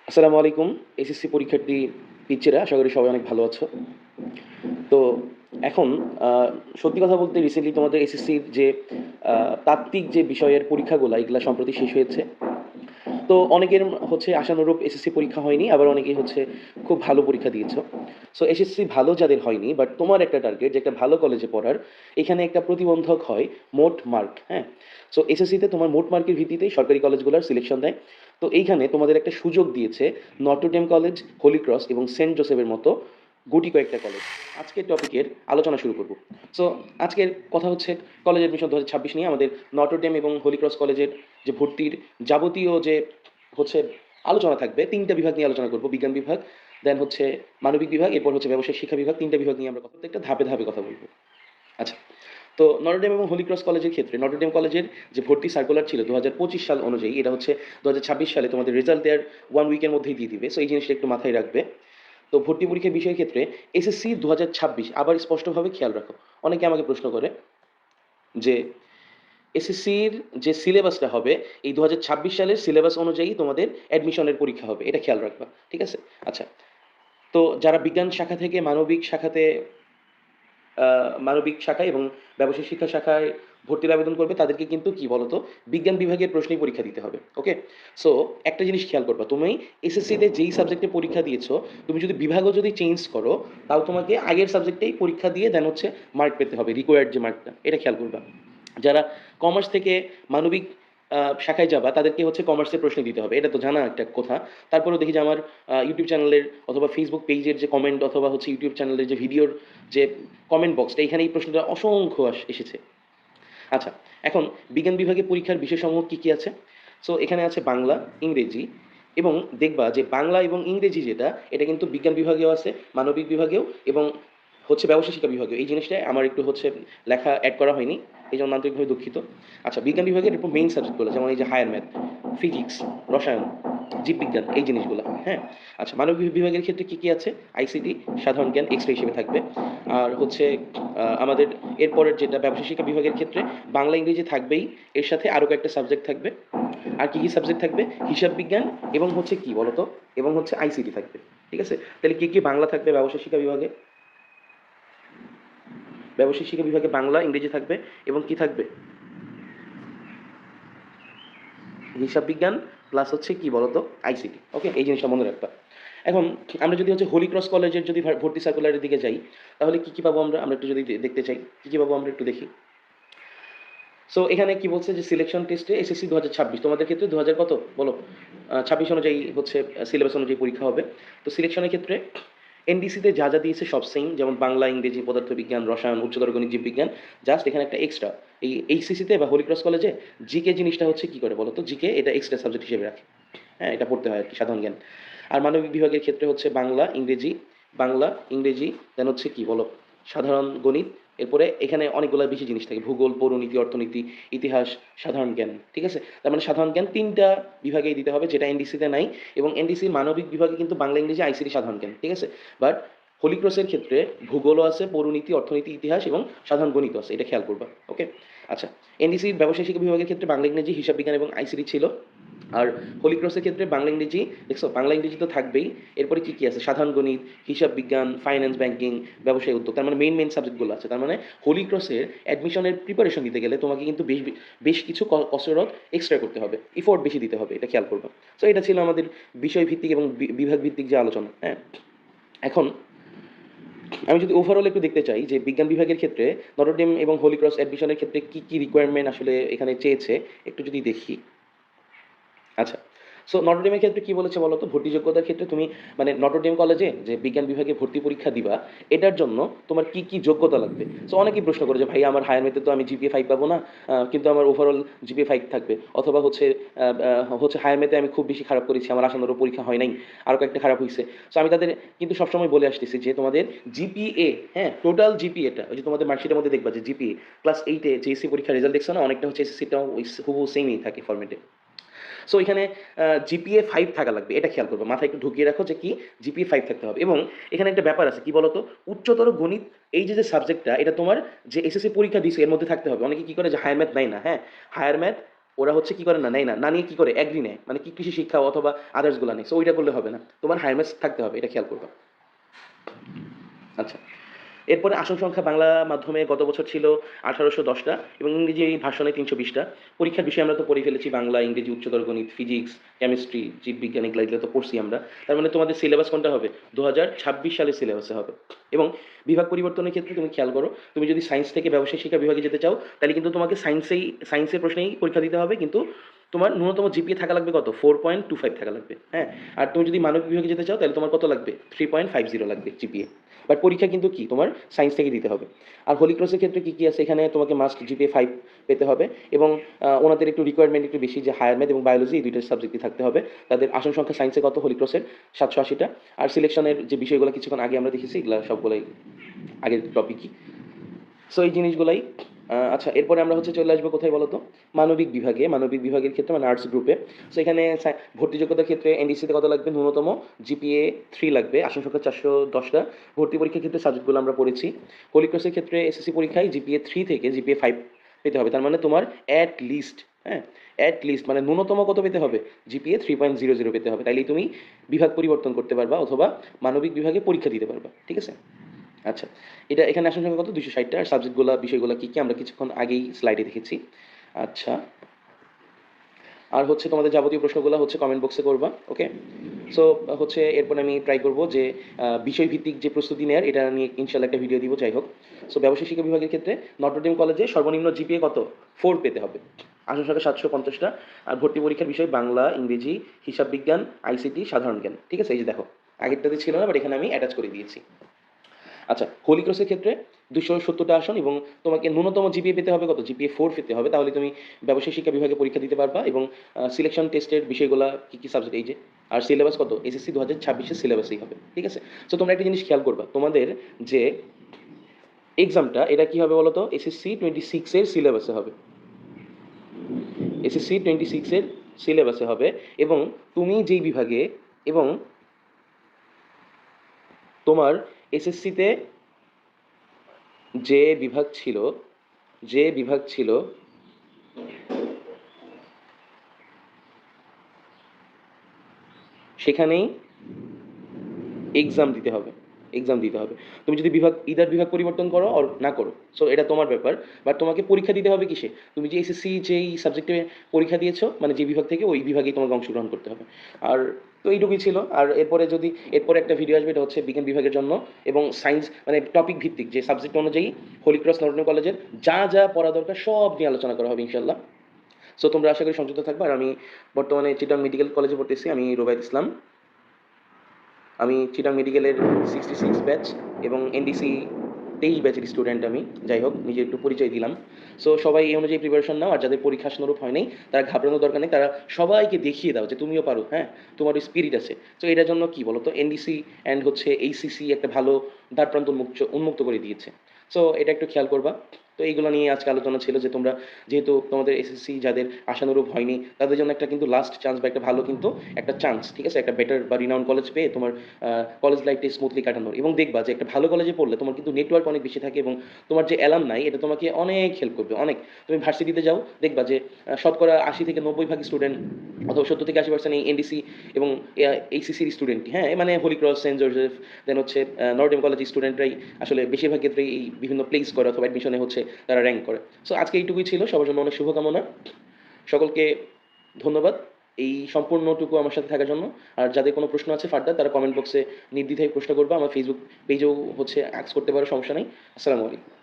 আসসালামু আলাইকুম। এসএসসি পরীক্ষার্থী পিচ্চিরা, আশা করি সবাই অনেক ভালো আছো। তো এখন সত্যি কথা বলতে রিসেন্টলি তোমাদের এসএসসির যে তাত্ত্বিক যে বিষয়ের পরীক্ষাগুলো এগুলা সম্প্রতি শেষ হয়েছে। তো অনেকের হচ্ছে আশানুরূপ এসএসসি পরীক্ষা হয়নি, আবার অনেকেই হচ্ছে খুব ভালো পরীক্ষা দিয়েছো। সো এসএসসি ভালো যাদের হয়নি, বাট তোমার একটা টার্গেট যে একটা ভালো কলেজে পড়ার, এখানে একটা প্রতিবন্ধক হয় মোট মার্ক। হ্যাঁ, সো এসএসসিতে তোমার মোট মার্কের ভিত্তিতেই সরকারি কলেজগুলোর সিলেকশন দেয়। তো এইখানে তোমাদের একটা সুযোগ দিয়েছে নটরডেম কলেজ, হোলি ক্রস এবং সেন্ট জোসেফের মতো গুটি কয়েকটা কলেজ। আজকের টপিকের আলোচনা শুরু করব। সো আজকের কথা হচ্ছে কলেজ অ্যাডমিশন 2026 নিয়ে আমাদের নটরডেম এবং হোলি ক্রস কলেজের যে ভর্তির যাবতীয় যে হচ্ছে আলোচনা থাকবে। তিনটা বিভাগ নিয়ে আলোচনা করব: বিজ্ঞান বিভাগ, দেন হচ্ছে মানবিক বিভাগ, এরপর হচ্ছে ব্যবসায়িক শিক্ষা বিভাগ। তিনটা বিভাগ নিয়ে আমরা প্রত্যেকটা ধাপে ধাপে কথা বলবো। আচ্ছা, তো নটরডেম এবং হোলি ক্রস কলেজের ক্ষেত্রে নটরডেম কলেজের যে ভর্তি সার্কুলার ছিল 2025 সাল অনুযায়ী, এটা হচ্ছে 2026 সালে তোমাদের রেজাল্ট দেওয়ার 1 উইকের মধ্যেই দিয়ে দিবে। সো এই জিনিসটা একটু মাথায় রাখবে। তো ভর্তি পরীক্ষার বিষয়ের ক্ষেত্রে এসএসসি 2026 আবার স্পষ্টভাবে খেয়াল রাখো। অনেকে আমাকে প্রশ্ন করে যে এসএসসির যে সিলেবাসটা হবে, এই 2026 সালের সিলেবাস অনুযায়ী তোমাদের অ্যাডমিশনের পরীক্ষা হবে, এটা খেয়াল রাখবা। ঠিক আছে? আচ্ছা, তো যারা বিজ্ঞান শাখা থেকে মানবিক শাখাতে মানবিক শাখায় এবং ব্যবসায়িক শিক্ষা শাখায় ভর্তির আবেদন করবে, তাদেরকে কিন্তু কি বলতো, বিজ্ঞান বিভাগের প্রশ্নেই পরীক্ষা দিতে হবে। ওকে, সো একটা জিনিস খেয়াল করবা, তুমি এসএসসিতে যেই সাবজেক্টে পরীক্ষা দিয়েছো, তুমি যদি বিভাগও যদি চেঞ্জ করো, তাও তোমাকে আগের সাবজেক্টেই পরীক্ষা দিয়ে দেন হচ্ছে মার্ক পেতে হবে, রিকোয়ার্ড যে মার্কটা, এটা খেয়াল করবা। যারা কমার্স থেকে মানবিক শাখায় যাবা, তাদেরকে হচ্ছে কমার্সের প্রশ্ন দিতে হবে, এটা তো জানা একটা কথা। তারপরেও দেখি যে আমার ইউটিউব চ্যানেলের অথবা ফেসবুক পেজের যে কমেন্ট, অথবা হচ্ছে ইউটিউব চ্যানেলের যে ভিডিওর যে কমেন্ট বক্সটা, এখানে এই প্রশ্নটা অসংখ্য এসেছে। আচ্ছা, এখন বিজ্ঞান বিভাগে পরীক্ষার বিষয়সমূহ কী কী আছে? সো এখানে আছে বাংলা, ইংরেজি, এবং দেখবা যে বাংলা এবং ইংরেজি যেটা, এটা কিন্তু বিজ্ঞান বিভাগেও আছে, মানবিক বিভাগেও, এবং হচ্ছে ব্যবসায় শিক্ষা বিভাগেও। এই জিনিসটা আমার একটু হচ্ছে লেখা অ্যাড করা হয়নি, এই জন্য আন্তরিকভাবে দুঃখিত। আচ্ছা, বিজ্ঞান বিভাগের একটু মেইন সাবজেক্টগুলো, যেমন এই যে হায়ার ম্যাথ, ফিজিক্স, রসায়ন, জীববিজ্ঞান, এই জিনিসগুলো। হ্যাঁ, আচ্ছা, মানবিক বিভাগের ক্ষেত্রে কী কী আছে? আইসিটি, সাধারণ জ্ঞান এক্সট্রা হিসেবে থাকবে। আর হচ্ছে আমাদের এরপরের যেটা ব্যবসায় শিক্ষা বিভাগের ক্ষেত্রে বাংলা ইংরেজি থাকবেই, এর সাথে আরও কয়েকটা সাবজেক্ট থাকবে। আর কী কী সাবজেক্ট থাকবে? হিসাব বিজ্ঞান, এবং হচ্ছে কি বলতো, এবং হচ্ছে আইসিটি থাকবে। ঠিক আছে? তাহলে কী কী বাংলা থাকবে ব্যবসায় শিক্ষা বিভাগে? ব্যবসায়িক শিক্ষা বিভাগে বাংলা ইংরেজি থাকবে, এবং কি থাকবে? হিসাব বিজ্ঞান প্লাস হচ্ছে কি বলতো, আইসিটি। ওকে, এই জিনিসটা মনে রাখবা। এখন আমরা যদি হচ্ছে হোলি ক্রস কলেজের যদি ভর্তি সার্কুলারের দিকে যাই, তাহলে কি কি পাবো আমরা? আমরা একটু যদি দেখতে চাই কি কি পাবো, আমরা একটু দেখি। সো এখানে কি বলছে যে সিলেকশন টেস্টে এসএসসি 2026, তোমাদের ক্ষেত্রে 2000 কত বলো, 26 অনুযায়ী হচ্ছে সিলেবাস অনুযায়ী পরীক্ষা হবে। তো সিলেকশনের ক্ষেত্রে এনডিসিতে যা যা দিয়েছে সব সেম, যেমন বাংলা, ইংরেজি, পদার্থবিজ্ঞান, রসায়ন, উচ্চতর গণিত, জীববিজ্ঞান। জাস্ট এখানে একটা এক্সট্রা, এই এইচসিসিতে বা হোলি ক্রস কলেজে জিকে জিনিসটা হচ্ছে কি করে বলো তো, জিকে এটা এক্সট্রা সাবজেক্ট হিসেবে রাখে। হ্যাঁ, এটা পড়তে হয় আর কি, সাধারণ জ্ঞান। আর মানবিক বিভাগের ক্ষেত্রে হচ্ছে বাংলা, ইংরেজি, বাংলা, ইংরেজি, দেন হচ্ছে কি বলো, সাধারণ গণিত। এরপরে এখানে অনেকগুলো বেশি জিনিস থাকে: ভূগোল, পৌরনীতি, অর্থনীতি, ইতিহাস, সাধারণ জ্ঞান। ঠিক আছে? তার মানে সাধারণ জ্ঞান তিনটা বিভাগেই দিতে হবে, যেটা এনডিসিতে নাই। এবং এনডিসির মানবিক বিভাগে কিন্তু বাংলা, ইংরেজি, আইসিটি, সাধারণ জ্ঞান। ঠিক আছে? বাট হোলি ক্রসের ক্ষেত্রে ভূগোলও আছে, পৌরনীতি, অর্থনীতি, ইতিহাস এবং সাধারণ গণিত আছে, এটা খেয়াল করবা। ওকে, আচ্ছা, এনডিসির ব্যবসায় শিক্ষা বিভাগের ক্ষেত্রে বাংলা, ইংরেজি, হিসাব বিজ্ঞান এবং আইসিটি ছিল। আর হোলি ক্রসের ক্ষেত্রে বাংলা, ইংরেজি, দেখছো বাংলা ইংরেজি তো থাকবেই। এরপরে কি কি আছে? সাধারণ গণিত, হিসাব বিজ্ঞান, ফাইন্যান্স, ব্যাংকিং, ব্যবসায় উদ্যোগ। তার মানে মেইন সাবজেক্টগুলো আছে। তার মানে হোলি ক্রসের অ্যাডমিশনের প্রিপারেশন দিতে গেলে তোমাকে কিন্তু বেশ বেশ কিছু কসরত এক্সট্রা করতে হবে, ইফোর্ট বেশি দিতে হবে, এটা খেয়াল করবে। সো এটা ছিল আমাদের বিষয় ভিত্তিক এবং বিভাগ ভিত্তিক যে আলোচনা। হ্যাঁ, এখন আমি যদি ওভারঅল একটু দেখতে চাই যে বিজ্ঞান বিভাগের ক্ষেত্রে নটরডেম এবং হোলি ক্রস অ্যাডমিশনের ক্ষেত্রে কি কি রিকোয়ারমেন্ট আসলে এখানে চেয়েছে, একটু যদি দেখি। আচ্ছা, সো নটরডেমের ক্ষেত্রে কি বলেছে বলো তো, ভর্তি যোগ্যতার ক্ষেত্রে তুমি মানে নটরডেম কলেজে যে বিজ্ঞান বিভাগে ভর্তি পরীক্ষা দিবা, এটার জন্য তোমার কি কি যোগ্যতা লাগবে? সো অনেকেই প্রশ্ন করে যে ভাই আমার হায়ার ম্যাথে তো আমি জিপিএ 5 পাবো না, কিন্তু আমার ওভারঅল জিপিএ 5 থাকবে। অথবা হচ্ছে হচ্ছে হায়ার ম্যাথে আমি খুব বেশি খারাপ করেছি, আমার আসানোরও পরীক্ষা হয় নাই, আরও কয়েকটা খারাপ হয়েছে। সো আমি তাদের কিন্তু সবসময় বলে আসতেছি যে তোমাদের জিপিএ, হ্যাঁ, টোটাল জিপিএটা, ওই যে তোমাদের মার্কশিটের মধ্যে দেখবা যে জিপিএ ক্লাস 8-এ যে এসসি পরীক্ষার রেজাল্ট দেখছো না, অনেকটা হচ্ছে এসএসসিটাও ওই হুবহু সেমই থাকে ফরম্যাটে। সো এখানে জিপিএ 5 থাকা লাগবে, এটা খেয়াল করবে, মাথায় একটু ঢুকিয়ে রাখো যে কি জিপিএ 5 থাকতে হবে। এবং এখানে একটা ব্যাপার আছে কি বলতো, উচ্চতর গণিত, এই যে যে সাবজেক্টটা, এটা তোমার যে এসএসসি পরীক্ষা দিছে এর মধ্যে থাকতে হবে। অনেকে কি করে যে হায়ার ম্যাথ নেয় না। হ্যাঁ, হায়ার ম্যাথ ওরা হচ্ছে কি করে, না নেয় না, না নিয়ে কি করে অ্যাগ্রি নেয়, মানে কি কৃষি শিক্ষা অথবা আদার্সগুলো নেই। সো ওইটা করলে হবে না, তোমার হায়ার ম্যাথস থাকতে হবে, এটা খেয়াল করবা। আচ্ছা, এরপরে আসন সংখ্যা বাংলা মাধ্যমে গত বছর ছিল 1810টা এবং ইংরেজি ভার্সনে 320টা। পরীক্ষার বিষয় আমরা তো পড়ে ফেলেছি, বাংলা, ইংরেজি, উচ্চতর গণিত, ফিজিক্স, কেমিস্ট্রি, জীববিজ্ঞান, এগুলো তো পড়ছি আমরা। তার মানে তোমাদের সিলেবাস কোনটা হবে, 2026 সালের সিলেবাসে হবে। এবং বিভাগ পরিবর্তনের ক্ষেত্রে তুমি খেয়াল করো, তুমি যদি সায়েন্স থেকে ব্যবসায় শিক্ষা বিভাগে যেতে চাও তাহলে কিন্তু তোমাকে সায়েন্সের প্রশ্নেই পরীক্ষা দিতে হবে, কিন্তু তোমার ন্যূনতম জিপিএ থাকা লাগবে কত, 4.25 থাকা লাগবে, হ্যাঁ। আর তুমি যদি মানবিক বিভাগে যেতে চাও তাহলে তোমার কত লাগবে, 3.50 লাগবে জিপিএ। বাট পরীক্ষা কিন্তু কি তোমার সায়েন্স থেকে দিতে হবে। আর হোলি ক্রসের ক্ষেত্রে কী কী আছে, এখানে তোমাকে মাস্ট জিপিএ 5 পেতে হবে এবং ওনাদের একটু রিকোয়ারমেন্ট একটু বেশি, যে হায়ার ম্যাথ এবং বায়োলজি এই দুইটা সাবজেক্টই থাকতে হবে। তাদের আসন সংখ্যা সায়েন্সে কত, হোলি ক্রসের 780টা। আর সিলেকশনের যে বিষয়গুলো কিছুক্ষণ আগে আমরা দেখেছি, এগুলো সবগুলোই আগের টপিকই। সো এই জিনিসগুলাই। আচ্ছা, এরপরে আমরা হচ্ছে চলে আসবো কোথায় বলো তো, মানবিক বিভাগে। মানবিক বিভাগের ক্ষেত্রে মানে আর্টস গ্রুপে। সো এখানে ভর্তি যোগ্যতার ক্ষেত্রে এনডিসিতে কত লাগবে, ন্যূনতম জিপিএ 3 লাগবে, আসন সংখ্যা 410টা। ভর্তি পরীক্ষার ক্ষেত্রে সাবজেক্টগুলো আমরা পড়েছি। হোলি ক্রসের ক্ষেত্রে এসএসসি পরীক্ষায় জিপিএ 3 থেকে জিপিএ 5 পেতে হবে, তার মানে তোমার অ্যাট লিস্ট, হ্যাঁ, অ্যাট লিস্ট মানে ন্যূনতম কত পেতে হবে, জিপিএ 3.00 পেতে হবে, তাইলেই তুমি বিভাগ পরিবর্তন করতে পারবা অথবা মানবিক বিভাগে পরীক্ষা দিতে পারবা, ঠিক আছে। আচ্ছা, এটা এখানে আসন সংখ্যা কত, 260টা। আর সাবজেক্টগুলো বিষয়গুলো কী কী আমরা কিছুক্ষণ আগেই স্লাইডে দেখেছি। আচ্ছা, আর হচ্ছে তোমাদের যাবতীয় প্রশ্নগুলো হচ্ছে কমেন্ট বক্সে করবা, ওকে। সো হচ্ছে এরপর আমি ট্রাই করবো যে বিষয়ভিত্তিক যে প্রস্তুতি নেওয়ার, এটা নিয়ে ইনশাল্লাহ একটা ভিডিও দিব, যাই হোক। সো ব্যবসায় শিক্ষা বিভাগের ক্ষেত্রে নটরডেম কলেজে সর্বনিম্ন জিপিএ কত, 4 পেতে হবে, আসন সংখ্যা 750টা। আর ভর্তি পরীক্ষার বিষয় বাংলা, ইংরেজি, হিসাব বিজ্ঞান, আইসিটি, সাধারণ জ্ঞান, ঠিক আছে। এই যে দেখো, আগেরটাতে ছিল না, বাট এখানে আমি অ্যাটাচ করে দিয়েছি। আচ্ছা, হোলি ক্রসের ক্ষেত্রে 270টা আসন এবং তোমাকে ন্যূনতম জিপিএ পেতে হবে কত, জিপিএ 4 পেতে হবে, তাহলে তুমি ব্যবসায় শিক্ষা বিভাগে পরীক্ষা দিতে পারবা। এবং সিলেকশন টেস্টের বিষয়গুলো কী কী সাবজেক্ট, এই যে। আর সিলেবাস কত, এসএসসি 2026-এর সিলেবাসই হবে, ঠিক আছে। সো তোমরা একটা জিনিস খেয়াল করবা, তোমাদের যে এক্সামটা এটা কী হবে বলো তো, এসএসসি 26-এর সিলেবাসে হবে, এসএসসি 26-এর সিলেবাসে হবে। এবং তুমি যেই বিভাগে, এবং তোমার এসএসসিতে যে বিভাগ ছিল, যে বিভাগ ছিল সেখানেই এক্সাম দিতে হবে, এক্সাম দিতে হবে। তুমি যদি বিভাগ পরিবর্তন করো আর না করো, সো এটা তোমার ব্যাপার। বাট তোমাকে পরীক্ষা দিতে হবে কিসে, তুমি যে এসএসসি যেই সাবজেক্টে পরীক্ষা দিয়েছো মানে যে বিভাগ থেকে, ওই বিভাগেই তোমাকে অংশগ্রহণ করতে হবে। আর তো এইটুকুই ছিল। আর এরপরে একটা ভিডিও আসবে, এটা হচ্ছে বিজ্ঞান বিভাগের জন্য এবং সায়েন্স মানে টপিক ভিত্তিক যে সাবজেক্ট অনুযায়ী হোলি ক্রস নটরডেম কলেজের যা যা পড়া দরকার সব নিয়ে আলোচনা করা হবে ইনশাল্লাহ। সো তোমরা আশা করি সংযুক্ত থাকবে। আর আমি বর্তমানে চিটাং মেডিকেল কলেজে পড়তেছি, আমি রোবায়ত ইসলাম। আমি চিটাং মেডিকেলের 66 ব্যাচ এবং এনডিসি 23 ব্যাচের স্টুডেন্ট আমি। যাই হোক, নিজে একটু পরিচয় দিলাম। সো সবাই এই অনুযায়ী প্রিপারেশন নাও, আর যাদের পরীক্ষা আশানুরূপ হয় নাই তারা ঘাবড়ানোর দরকার নেই, তারা সবাইকে দেখিয়ে দাও যে তুমিও পারো, হ্যাঁ, তোমার স্পিরিট আছে। তো এটার জন্য কি বলো তো, এনডিসি অ্যান্ড হচ্ছে এইসিসি একটা ভালো দ্বারপ্রান্ত উন্মুক্ত করে দিয়েছে। সো এটা একটু খেয়াল করবা। তো এইগুলো নিয়ে আজকে আলোচনা ছিল যে তোমরা যেহেতু তোমাদের এসএসসি যাদের আশানুরূপ হয়নি, তাদের জন্য একটা কিন্তু লাস্ট চান্স বা একটা ভালো কিন্তু একটা চান্স, ঠিক আছে, একটা বেটার বা রিনাউন্ড কলেজ পেয়ে তোমার কলেজ লাইফটা স্মুথলি কাটানোর। এবং দেখবা যে একটা ভালো কলেজে পড়লে তোমার কিন্তু নেটওয়ার্ক অনেক বেশি থাকে এবং তোমার যে অ্যালাম নাই এটা তোমাকে অনেক হেল্প করবে, অনেক। তুমি ভার্সিটিতে যাও, দেখবা যে শতকরা 80 থেকে 90 ভাগ স্টুডেন্ট অথবা 70 থেকে 80% এই এনডিসি এবং এইসিসির স্টুডেন্ট, হ্যাঁ, মানে হোলি ক্রস, সেন্ট জোসেফ, দেন হচ্ছে নর্ডেম কলেজ স্টুডেন্টরাই আসলে বেশিরভাগ ক্ষেত্রেই এই বিভিন্ন প্লেস করে অথবা অ্যাডমিশনে হচ্ছে তারা র্যাঙ্ক করে। সো আজকে এইটুকুই ছিল, সবার জন্য অনেক শুভকামনা, সকলকে ধন্যবাদ এই সম্পূর্ণটুকু আমার সাথে থাকার জন্য। আর যাদের কোনো প্রশ্ন আছে ফার্দার, তারা কমেন্ট বক্সে নির্দ্বিধায় প্রশ্ন করবে, আমার ফেসবুক পেজেও হচ্ছে অ্যাক্স করতে পারো, সমস্যা নেই। আসসালামু আলাইকুম।